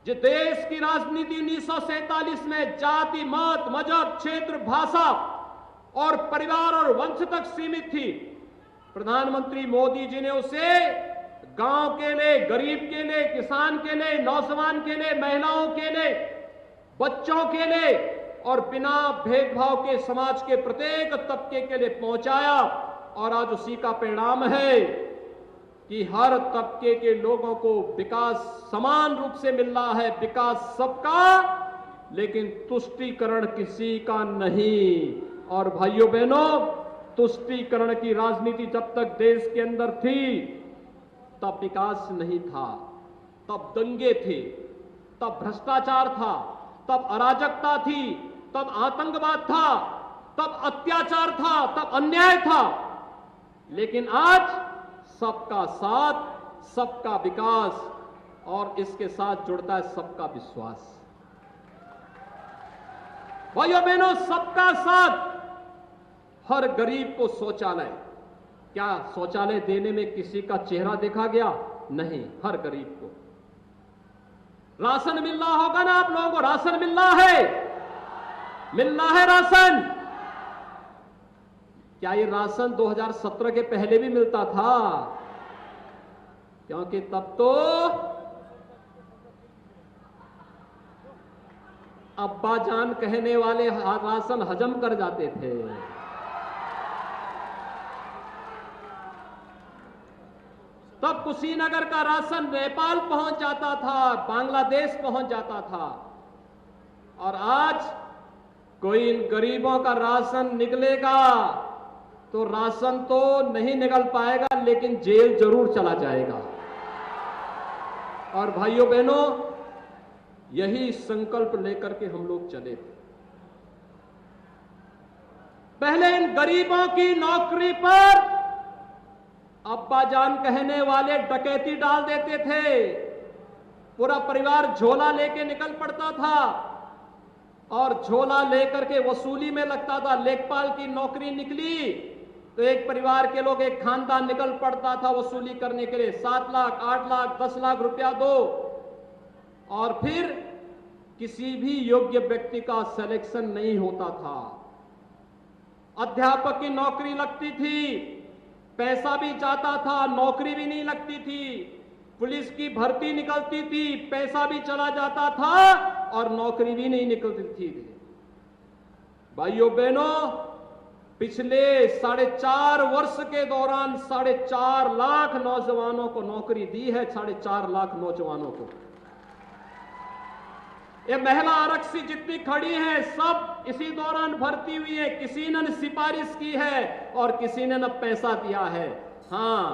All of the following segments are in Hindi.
जो देश की राजनीति 1947 में जाति, मत, मजहब, क्षेत्र, भाषा और परिवार और वंश तक सीमित थी, प्रधानमंत्री मोदी जी ने उसे गांव के लिए, गरीब के लिए, किसान के लिए, नौजवान के लिए, महिलाओं के लिए, बच्चों के लिए और बिना भेदभाव के समाज के प्रत्येक तबके के लिए पहुंचाया। और आज उसी का परिणाम है कि हर तबके के लोगों को विकास समान रूप से मिल रहा है, विकास सबका, लेकिन तुष्टीकरण किसी का नहीं। और भाइयों बहनों, तुष्टीकरण की राजनीति जब तक देश के अंदर थी तब विकास नहीं था, तब दंगे थे, तब भ्रष्टाचार था, तब अराजकता थी, तब आतंकवाद था, तब अत्याचार था, तब अन्याय था। लेकिन आज सबका साथ, सबका विकास और इसके साथ जुड़ता है सबका विश्वास। भाइयों बहनों, सबका साथ। हर गरीब को शौचालय, क्या शौचालय देने में किसी का चेहरा देखा गया? नहीं, हर गरीब को। राशन मिल रहा होगा ना आप लोगों को? राशन मिल रहा है, मिल रहा है राशन। क्या ये राशन 2017 के पहले भी मिलता था? क्योंकि तब तो अब्बा जान कहने वाले राशन हजम कर जाते थे। तब कुशीनगर का राशन नेपाल पहुंच जाता था, बांग्लादेश पहुंच जाता था। और आज कोई इन गरीबों का राशन निकलेगा तो राशन तो नहीं निकल पाएगा, लेकिन जेल जरूर चला जाएगा। और भाइयों बहनों, यही संकल्प लेकर के हम लोग चले थे। पहले इन गरीबों की नौकरी पर अब्बा जान कहने वाले डकैती डाल देते थे, पूरा परिवार झोला लेके निकल पड़ता था और झोला लेकर के वसूली में लगता था। लेखपाल की नौकरी निकली तो एक परिवार के लोग, एक खानदान निकल पड़ता था वसूली करने के लिए। 7 लाख, 8 लाख, 10 लाख रुपया दो। और फिर किसी भी योग्य व्यक्ति का सिलेक्शन नहीं होता था। अध्यापक की नौकरी लगती थी, पैसा भी जाता था, नौकरी भी नहीं लगती थी। पुलिस की भर्ती निकलती थी, पैसा भी चला जाता था और नौकरी भी नहीं निकलती थी। भाइयों बहनों, पिछले 4.5 वर्ष के दौरान 4.5 लाख नौजवानों को नौकरी दी है। 4.5 लाख नौजवानों को। ये महिला आरक्षी जितनी खड़ी हैं, सब इसी दौरान भर्ती हुई है। किसी ने सिफारिश की है और किसी ने न पैसा दिया है। हाँ,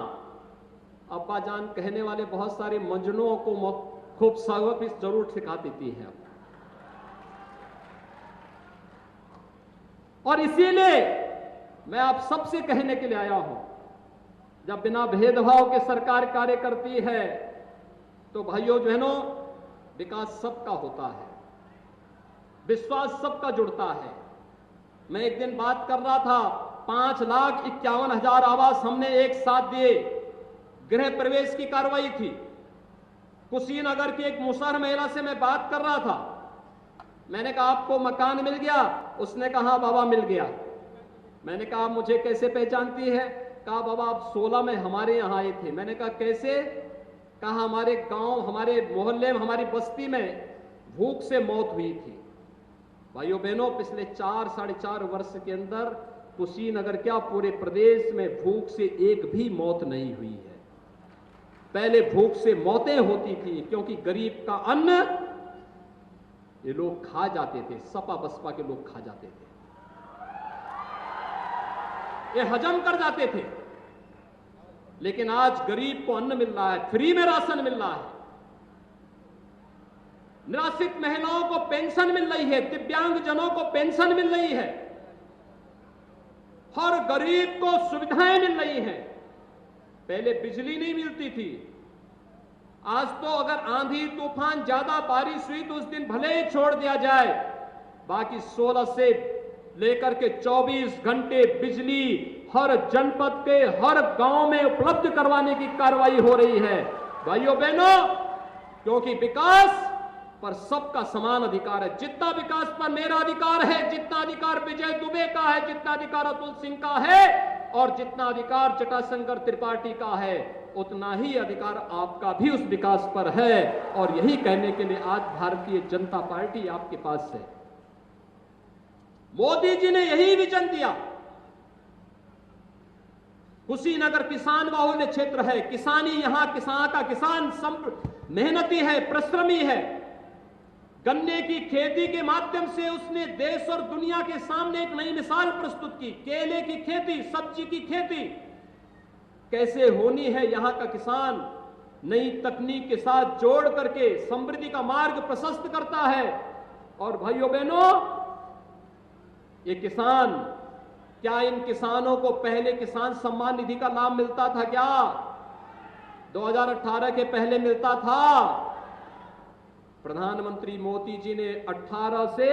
अब्बा जान कहने वाले बहुत सारे मजनुओं को खूब सबक जरूर सिखा देती है। और इसीलिए मैं आप सबसे कहने के लिए आया हूं, जब बिना भेदभाव के सरकार कार्य करती है तो भाइयों बहनों, विकास सबका होता है, विश्वास सबका जुड़ता है। मैं एक दिन बात कर रहा था, 5,51,000 आवास हमने एक साथ दिए। गृह प्रवेश की कार्रवाई थी। कुशीनगर की एक मुसहर महिला से मैं बात कर रहा था। मैंने कहा आपको मकान मिल गया? उसने कहा बाबा मिल गया। मैंने कहा मुझे कैसे पहचानती है? कहा बाबा आप 16 में हमारे यहाँ आए थे। मैंने कहा कैसे? कहा हमारे गांव, हमारे मोहल्ले में, हमारी बस्ती में भूख से मौत हुई थी। भाइयों बहनों, पिछले 4-4.5 वर्ष के अंदर कुशीनगर क्या पूरे प्रदेश में भूख से एक भी मौत नहीं हुई है। पहले भूख से मौतें होती थी क्योंकि गरीब का अन्न ये लोग खा जाते थे, सपा बसपा के लोग खा जाते थे, ये हजम कर जाते थे। लेकिन आज गरीब को अन्न मिल रहा है, फ्री में राशन मिल रहा है, निराश्रित महिलाओं को पेंशन मिल रही है, दिव्यांग जनों को पेंशन मिल रही है, हर गरीब को सुविधाएं मिल रही हैं। पहले बिजली नहीं मिलती थी, आज तो अगर आंधी तूफान ज्यादा बारिश हुई तो उस दिन भले ही छोड़ दिया जाए, बाकी 16 से लेकर के 24 घंटे बिजली हर जनपद के हर गांव में उपलब्ध करवाने की कार्रवाई हो रही है। भाइयों बहनों, क्योंकि विकास पर सबका समान अधिकार है। जितना विकास पर मेरा अधिकार है, जितना अधिकार विजय दुबे का है, जितना अधिकार अतुल सिंह का है और जितना अधिकार जटाशंकर त्रिपाठी का है, उतना ही अधिकार आपका भी उस विकास पर है। और यही कहने के लिए आज भारतीय जनता पार्टी आपके पास है। मोदी जी ने यही विजन दिया। कुशीनगर किसान बाहुल्य क्षेत्र है, किसानी यहां किसान का किसान मेहनती है, परिश्रमी है। गन्ने की खेती के माध्यम से उसने देश और दुनिया के सामने एक नई मिसाल प्रस्तुत की। केले की खेती, सब्जी की खेती कैसे होनी है, यहां का किसान नई तकनीक के साथ जोड़ करके समृद्धि का मार्ग प्रशस्त करता है। और भाइयों बहनों, ये किसान, क्या इन किसानों को पहले किसान सम्मान निधि का लाभ मिलता था? क्या 2018 के पहले मिलता था? प्रधानमंत्री मोदी जी ने 18 से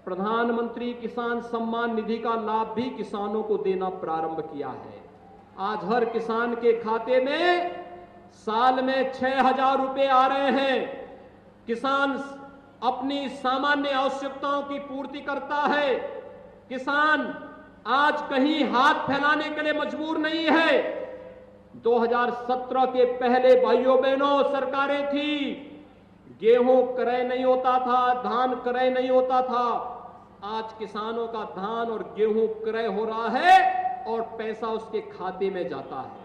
प्रधानमंत्री किसान सम्मान निधि का लाभ भी किसानों को देना प्रारंभ किया है। आज हर किसान के खाते में साल में 6,000 रुपए आ रहे हैं। किसान अपनी सामान्य आवश्यकताओं की पूर्ति करता है। किसान आज कहीं हाथ फैलाने के लिए मजबूर नहीं है। 2017 के पहले भाइयों बहनों सरकारें थी, गेहूं क्रय नहीं होता था, धान क्रय नहीं होता था। आज किसानों का धान और गेहूं क्रय हो रहा है और पैसा उसके खाते में जाता है।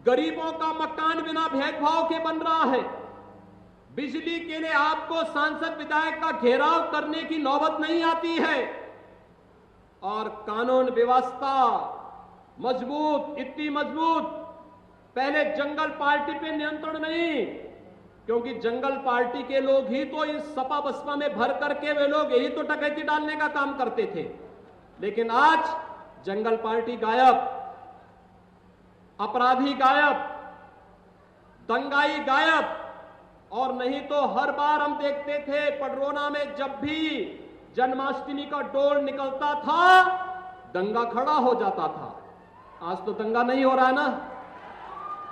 गरीबों का मकान बिना भेदभाव के बन रहा है। बिजली के लिए आपको सांसद विधायक का घेराव करने की नौबत नहीं आती है। और कानून व्यवस्था मजबूत, इतनी मजबूत, पहले जंगल पार्टी पे नियंत्रण नहीं, क्योंकि जंगल पार्टी के लोग ही तो इस सपा बसपा में भर करके वे लोग यही तो डकैती डालने का काम करते थे। लेकिन आज जंगल पार्टी गायब, अपराधी गायब, दंगाई गायब। और नहीं तो हर बार हम देखते थे पडरौना में जब भी जन्माष्टमी का डोल निकलता था, दंगा खड़ा हो जाता था। आज तो दंगा नहीं हो रहा है ना?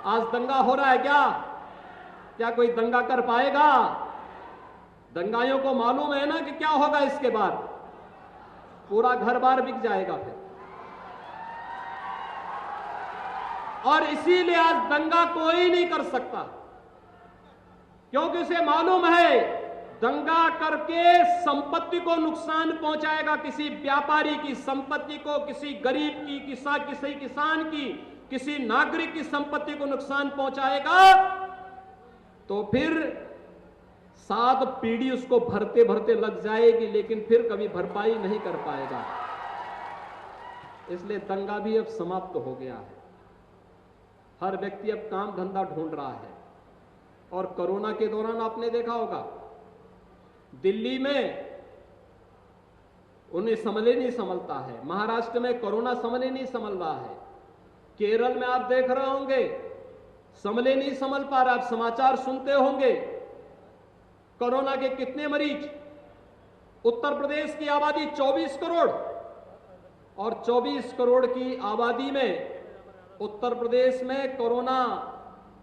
आज दंगा हो रहा है क्या? क्या कोई दंगा कर पाएगा? दंगाइयों को मालूम है ना कि क्या होगा इसके बाद, पूरा घर बार बिक जाएगा फिर। और इसीलिए आज दंगा कोई नहीं कर सकता, क्योंकि उसे मालूम है दंगा करके संपत्ति को नुकसान पहुंचाएगा, किसी व्यापारी की संपत्ति को, किसी गरीब की, किसी किसान की, किसी नागरिक की संपत्ति को नुकसान पहुंचाएगा, तो फिर 7 पीढ़ी उसको भरते भरते लग जाएगी, लेकिन फिर कभी भरपाई नहीं कर पाएगा। इसलिए दंगा भी अब समाप्त हो गया है। हर व्यक्ति अब काम धंधा ढूंढ रहा है। और कोरोना के दौरान आपने देखा होगा, दिल्ली में उन्हें संभले नहीं संभलता है, महाराष्ट्र में कोरोना संभले नहीं संभल रहा है, केरल में आप देख रहे होंगे संभले नहीं संभल पा रहा। आप समाचार सुनते होंगे कोरोना के कितने मरीज। उत्तर प्रदेश की आबादी 24 करोड़, और 24 करोड़ की आबादी में उत्तर प्रदेश में कोरोना,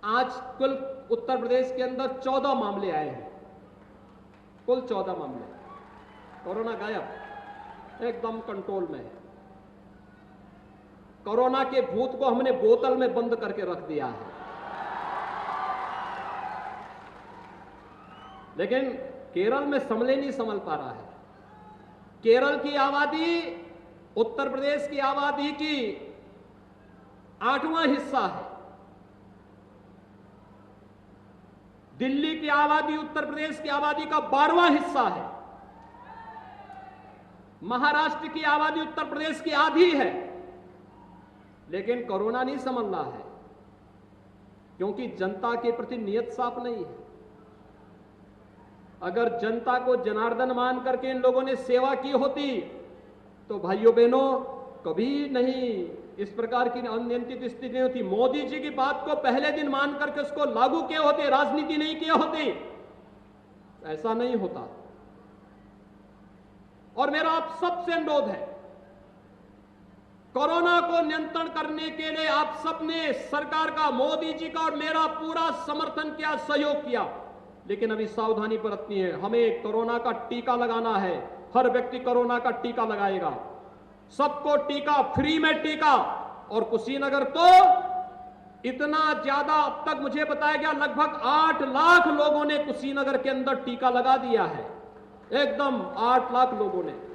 आज कुल उत्तर प्रदेश के अंदर 14 मामले आए हैं, कुल 14 मामले। कोरोना गायब, एकदम कंट्रोल में है। कोरोना के भूत को हमने बोतल में बंद करके रख दिया है। लेकिन केरल में संभले नहीं संभल पा रहा है। केरल की आबादी उत्तर प्रदेश की आबादी की 8वां हिस्सा है। दिल्ली की आबादी उत्तर प्रदेश की आबादी का 12वां हिस्सा है। महाराष्ट्र की आबादी उत्तर प्रदेश की आधी है। लेकिन कोरोना नहीं संभल रहा है, क्योंकि जनता के प्रति नियत साफ नहीं है। अगर जनता को जनार्दन मान करके इन लोगों ने सेवा की होती तो भाइयों बहनों कभी नहीं इस प्रकार की अनियंत्रित स्थिति नहीं होती। मोदी जी की बात को पहले दिन मान करके उसको लागू किए होते, राजनीति नहीं किए होते, ऐसा नहीं होता। और मेरा आप सबसे अनुरोध है, कोरोना को नियंत्रण करने के लिए आप सबने सरकार का, मोदी जी का और मेरा पूरा समर्थन किया, सहयोग किया। लेकिन अभी सावधानी बरतनी है। हमें कोरोना का टीका लगाना है। हर व्यक्ति कोरोना का टीका लगाएगा। सबको टीका, फ्री में टीका। और कुशीनगर तो इतना ज्यादा, अब तक मुझे बताया गया लगभग 8 लाख लोगों ने कुशीनगर के अंदर टीका लगा दिया है। एकदम 8 लाख लोगों ने।